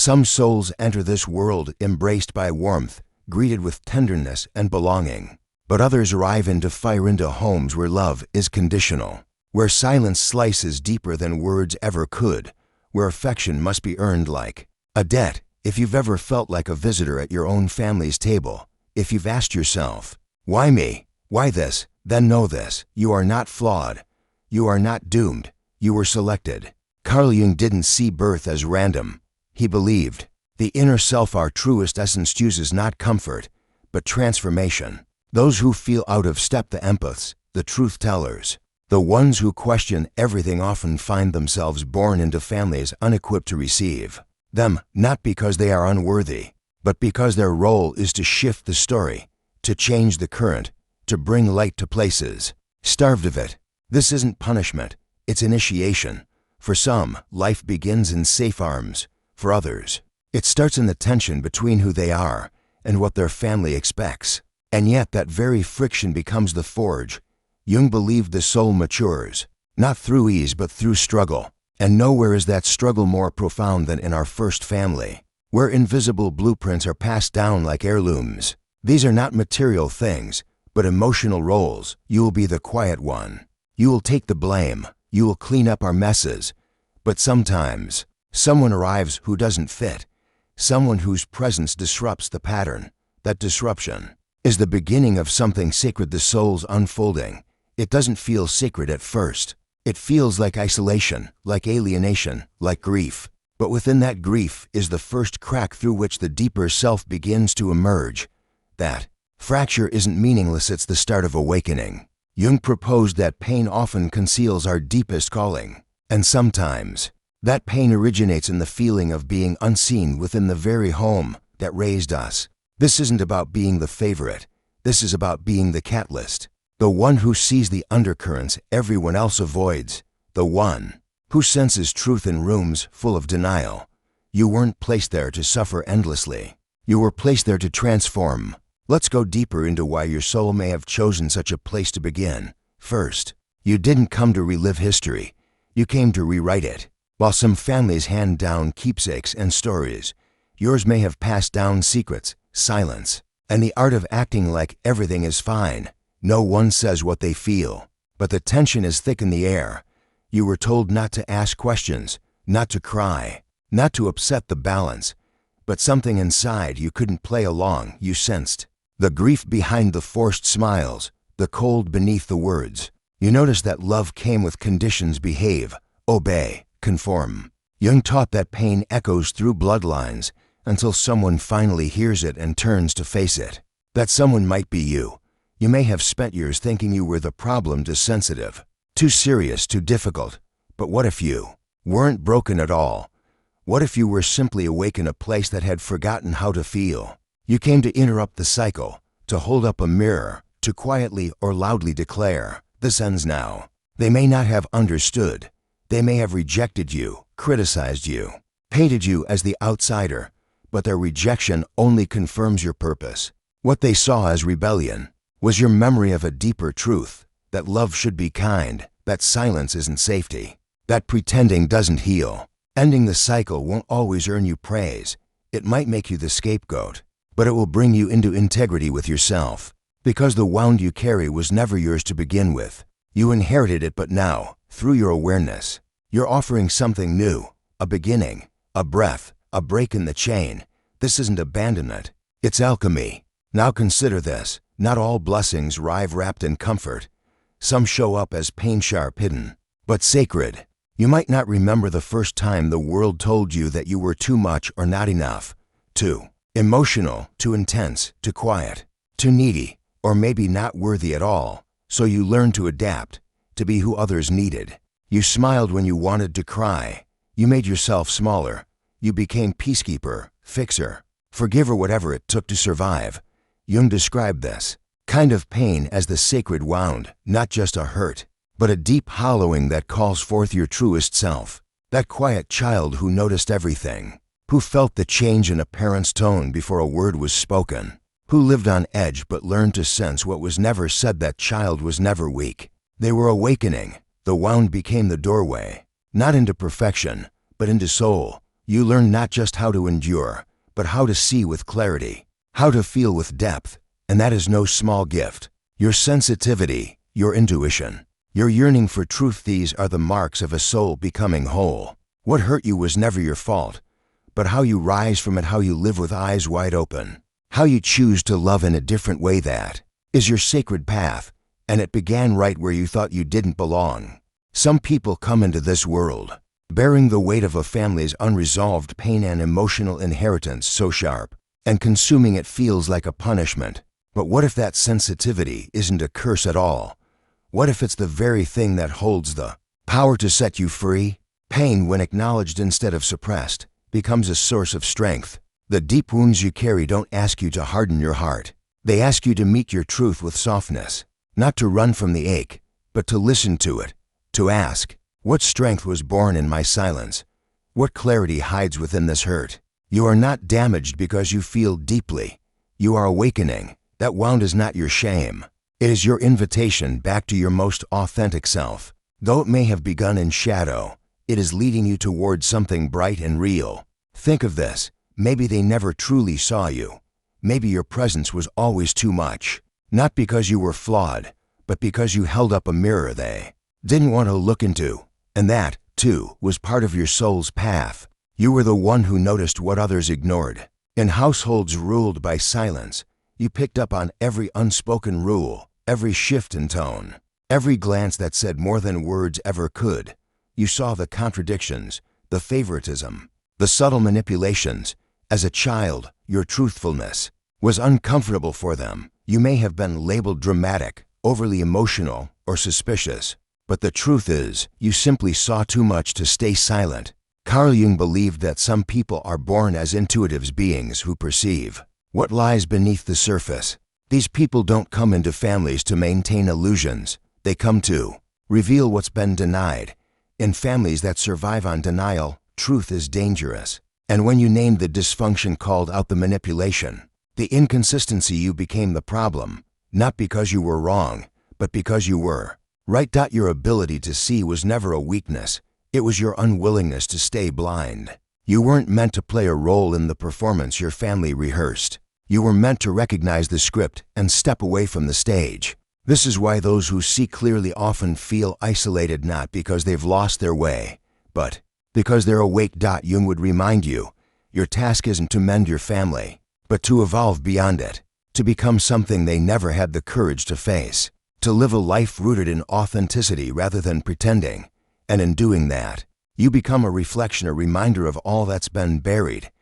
Some souls enter this world embraced by warmth, greeted with tenderness and belonging. But others arrive into fire into homes where love is conditional, where silence slices deeper than words ever could, where affection must be earned like a debt. If you've ever felt like a visitor at your own family's table, if you've asked yourself, why me? Why this? Then know this: you are not flawed. You are not doomed. You were selected. Carl Jung didn't see birth as random. He believed the inner self, our truest essence, chooses not comfort, but transformation. Those who feel out of step, the empaths, the truth tellers, the ones who question everything, often find themselves born into families unequipped to receive them, not because they are unworthy, but because their role is to shift the story, to change the current, to bring light to places starved of it. This isn't punishment, it's initiation. For some, life begins in safe arms. For others, it starts in the tension between who they are and what their family expects. And yet that very friction becomes the forge. Jung believed the soul matures, not through ease but through struggle. And nowhere is that struggle more profound than in our first family, where invisible blueprints are passed down like heirlooms. These are not material things, but emotional roles. You will be the quiet one. You will take the blame. You will clean up our messes. But sometimes, someone arrives who doesn't fit, someone whose presence disrupts the pattern. That disruption is the beginning of something sacred, the soul's unfolding. It doesn't feel sacred at first. It feels like isolation, like alienation, like grief. But within that grief is the first crack through which the deeper self begins to emerge. That fracture isn't meaningless, it's the start of awakening. Jung proposed that pain often conceals our deepest calling. And sometimes, that pain originates in the feeling of being unseen within the very home that raised us. This isn't about being the favorite. This is about being the catalyst. The one who sees the undercurrents everyone else avoids. The one who senses truth in rooms full of denial. You weren't placed there to suffer endlessly. You were placed there to transform. Let's go deeper into why your soul may have chosen such a place to begin. First, you didn't come to relive history. You came to rewrite it. While some families hand down keepsakes and stories, yours may have passed down secrets, silence, and the art of acting like everything is fine. No one says what they feel, but the tension is thick in the air. You were told not to ask questions, not to cry, not to upset the balance, but something inside you couldn't play along. You sensed the grief behind the forced smiles, the cold beneath the words. You noticed that love came with conditions: behave, obey, conform. Jung taught that pain echoes through bloodlines until someone finally hears it and turns to face it. That someone might be you. You may have spent years thinking you were the problem, too sensitive, too serious, too difficult. But what if you weren't broken at all? What if you were simply awake in a place that had forgotten how to feel? You came to interrupt the cycle, to hold up a mirror, to quietly or loudly declare, "This ends now." They may not have understood. They may have rejected you, criticized you, painted you as the outsider, but their rejection only confirms your purpose. What they saw as rebellion was your memory of a deeper truth, that love should be kind, that silence isn't safety, that pretending doesn't heal. Ending the cycle won't always earn you praise. It might make you the scapegoat, but it will bring you into integrity with yourself, because the wound you carry was never yours to begin with. You inherited it, but now, through your awareness, you're offering something new, a beginning, a breath, a break in the chain. This isn't abandonment, it's alchemy. Now consider this: not all blessings arrive wrapped in comfort. Some show up as pain, sharp, hidden, but sacred. You might not remember the first time the world told you that you were too much or not enough, too emotional, too intense, too quiet, too needy, or maybe not worthy at all. So you learned to adapt, to be who others needed. You smiled when you wanted to cry. You made yourself smaller. You became peacekeeper, fixer, forgiver, whatever it took to survive. Jung described this kind of pain as the sacred wound, not just a hurt, but a deep hollowing that calls forth your truest self. That quiet child who noticed everything, who felt the change in a parent's tone before a word was spoken, who lived on edge but learned to sense what was never said. That child was never weak. They were awakening. The wound became the doorway, not into perfection, but into soul, You learn not just how to endure, but how to see with clarity, how to feel with depth, and that is no small gift. Your sensitivity, your intuition, your yearning for truth, these are the marks of a soul becoming whole. What hurt you was never your fault, but how you rise from it, how you live with eyes wide open, how you choose to love in a different way, that is your sacred path, and it began right where you thought you didn't belong. Some people come into this world bearing the weight of a family's unresolved pain and emotional inheritance so sharp and consuming it feels like a punishment. But what if that sensitivity isn't a curse at all? What if it's the very thing that holds the power to set you free? Pain, when acknowledged instead of suppressed, becomes a source of strength. The deep wounds you carry don't ask you to harden your heart. They ask you to meet your truth with softness, not to run from the ache, but to listen to it, to ask, what strength was born in my silence? What clarity hides within this hurt? You are not damaged because you feel deeply. You are awakening. That wound is not your shame. It is your invitation back to your most authentic self. Though it may have begun in shadow, it is leading you towards something bright and real. Think of this. Maybe they never truly saw you. Maybe your presence was always too much. Not because you were flawed, but because you held up a mirror they didn't want to look into. And that, too, was part of your soul's path. You were the one who noticed what others ignored. In households ruled by silence, you picked up on every unspoken rule, every shift in tone, every glance that said more than words ever could. You saw the contradictions, the favoritism, the subtle manipulations. As a child, your truthfulness was uncomfortable for them. You may have been labeled dramatic, overly emotional, or suspicious. But the truth is, you simply saw too much to stay silent. Carl Jung believed that some people are born as intuitive beings who perceive what lies beneath the surface. These people don't come into families to maintain illusions. They come to reveal what's been denied. In families that survive on denial, truth is dangerous. And when you named the dysfunction, called out the manipulation, the inconsistency, you became the problem. Not because you were wrong, but because you were right. Your ability to see was never a weakness. It was your unwillingness to stay blind. You weren't meant to play a role in the performance your family rehearsed. You were meant to recognize the script and step away from the stage. This is why those who see clearly often feel isolated, not because they've lost their way, but because they're awake. Jung would remind you, your task isn't to mend your family, but to evolve beyond it, to become something they never had the courage to face, to live a life rooted in authenticity rather than pretending. And in doing that, you become a reflection, a reminder of all that's been buried.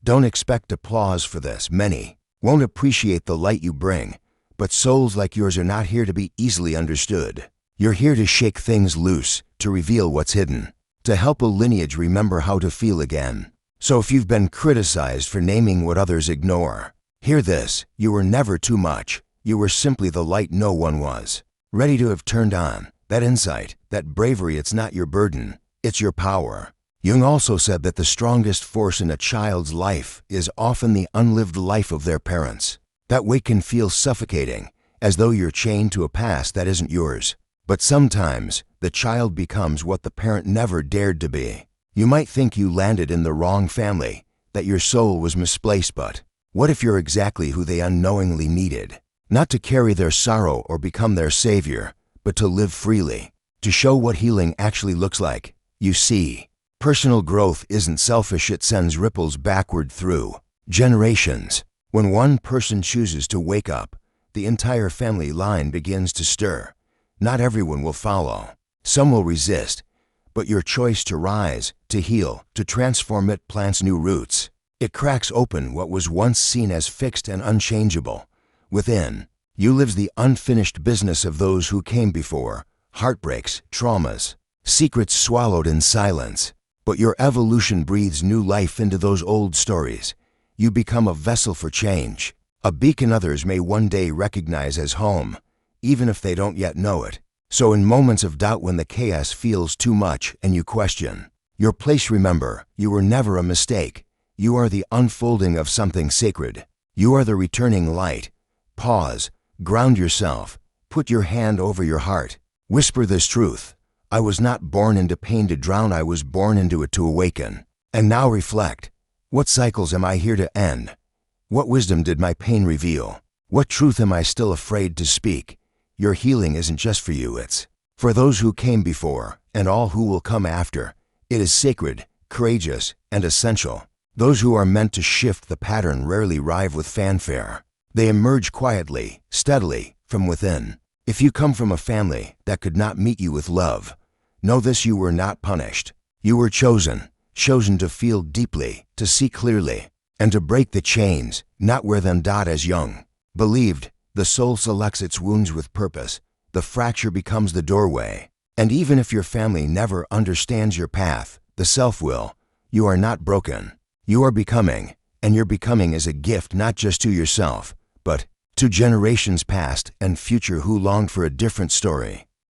Don't expect applause for this. Many won't appreciate the light you bring, but souls like yours are not here to be easily understood. You're here to shake things loose, to reveal what's hidden, to help a lineage remember how to feel again. So if you've been criticized for naming what others ignore, hear this: you were never too much. You were simply the light no one was ready to have turned on. That insight, that bravery, it's not your burden, it's your power. Jung also said that the strongest force in a child's life is often the unlived life of their parents. That weight can feel suffocating, as though you're chained to a past that isn't yours. But sometimes, the child becomes what the parent never dared to be. You might think you landed in the wrong family, that your soul was misplaced, but what if you're exactly who they unknowingly needed? Not to carry their sorrow or become their savior, but to live freely, to show what healing actually looks like. You see, personal growth isn't selfish, it sends ripples backward through generations. When one person chooses to wake up, the entire family line begins to stir. Not everyone will follow. Some will resist, but your choice to rise, to heal, to transform it plants new roots. It cracks open what was once seen as fixed and unchangeable. Within you lives the unfinished business of those who came before, heartbreaks, traumas, secrets swallowed in silence. But your evolution breathes new life into those old stories. You become a vessel for change, a beacon others may one day recognize as home, even if they don't yet know it. So in moments of doubt, when the chaos feels too much and you question your place, remember, you were never a mistake. You are the unfolding of something sacred. You are the returning light. Pause, ground yourself, put your hand over your heart. Whisper this truth: I was not born into pain to drown, I was born into it to awaken. And now reflect. What cycles am I here to end? What wisdom did my pain reveal? What truth am I still afraid to speak? Your healing isn't just for you, it's for those who came before and all who will come after. It is sacred, courageous, and essential. Those who are meant to shift the pattern rarely arrive with fanfare. They emerge quietly, steadily, from within. If you come from a family that could not meet you with love, know this: you were not punished. You were chosen to feel deeply, to see clearly, and to break the chains, not wear them. As Jung believed, the soul selects its wounds with purpose. The fracture becomes the doorway. And even if your family never understands your path, the self will. You are not broken. You are becoming, and your becoming is a gift not just to yourself, but to generations past and future who longed for a different story.